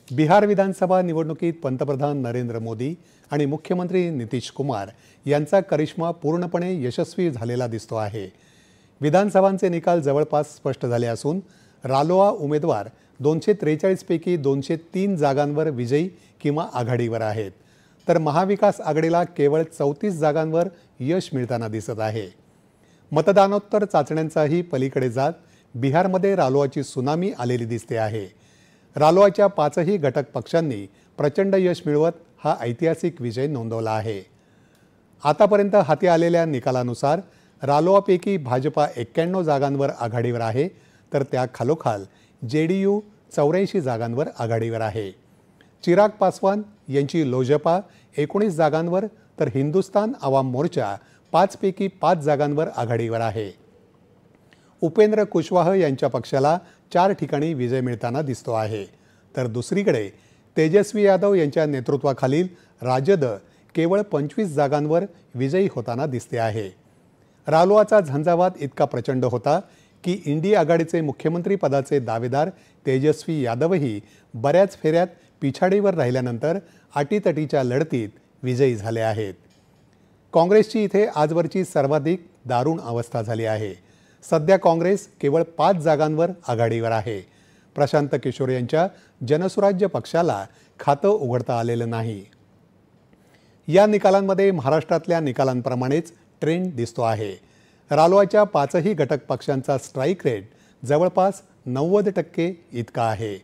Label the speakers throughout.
Speaker 1: बिहार विधानसभा निवडणुकीत पंतप्रधान नरेंद्र मोदी आणि मुख्यमंत्री नितीश कुमार यांचा करिश्मा पूर्णपणे यशस्वी झालेला दिसतो आहे। विधानसभांचे निकाल जवळपास स्पष्ट झाले असून रालोआ उमेदवार 243 पैकी 203 जागांवर विजयी किंवा आघाडीवर आहेत, तर महाविकास आघाडीला केवळ 34 जागांवर यश मिळताना दिसत आहे। मतदानोत्तर चाचण्यांचाही पलीकडे जात बिहारमध्ये रालोआची सुनामी आलेली दिसते आहे। रालोआच्या 5ही घटक पक्षांनी प्रचंड यश मिळवत हा ऐतिहासिक विजय नोंदवला आहे। आतापर्यंत हाती आलेल्या निकालानुसार रालोआपैकी भाजपा 91 जागांवर आघाडीवर आहे, तर त्या खालोखाल जेडीयू 84 जागांवर आघाडीवर आहे। चिराग पासवान यांची लोजपा 19 जागांवर, तर हिंदुस्तान आवाम मोर्चा 5 पैकी 5 जागांवर आघाडीवर आहे। उपेंद्र कुशवाह यांच्या पक्षाला 4 ठिकाणी विजय मिळताना दिसतो आहे, तर दुसरीकडे तेजस्वी यादव यांच्या नेतृत्वाखालील राजद केवळ 25 जागांवर विजयी होताना दिसते आहे। रालोआचा झंझावात इतका प्रचंड होता की इंडिया आघाडीचे मुख्यमंत्री पदाचे दावेदार तेजस्वी यादवही बऱ्याच फेऱ्यात पिछाडीवर राहिल्यानंतर अटीतटीच्या लढतीत विजयी झाले आहेत। काँग्रेसची इथे आजवरची सर्वाधिक दारुण अवस्था झाली आहे। सध्या काँग्रेस केवळ 5 जागांवर आघाडीवर आहे। प्रशांत किशोर यांच्या जनसुराज्य पक्षाला खातं उघडता आलेलं नाही। या निकालांमध्ये महाराष्ट्रातल्या निकालांप्रमाणेच ट्रेंड दिसतो आहे। रालोआच्या 5ही घटक पक्षांचा स्ट्राईक रेट जवळपास 90% इतका आहे।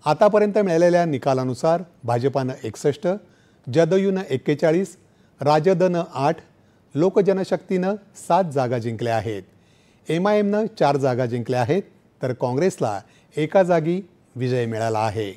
Speaker 1: आतापर्यंत मिळालेल्या निकालानुसार भाजपानं 61, जदयूनं 41, राजदनं 8, लोकजनशक्तीनं 7 जागा जिंकल्या आहेत। MIMनं 4 जागा जिंकल्या आहेत, तर काँग्रेसला 1 जागी विजय मिळाला आहे।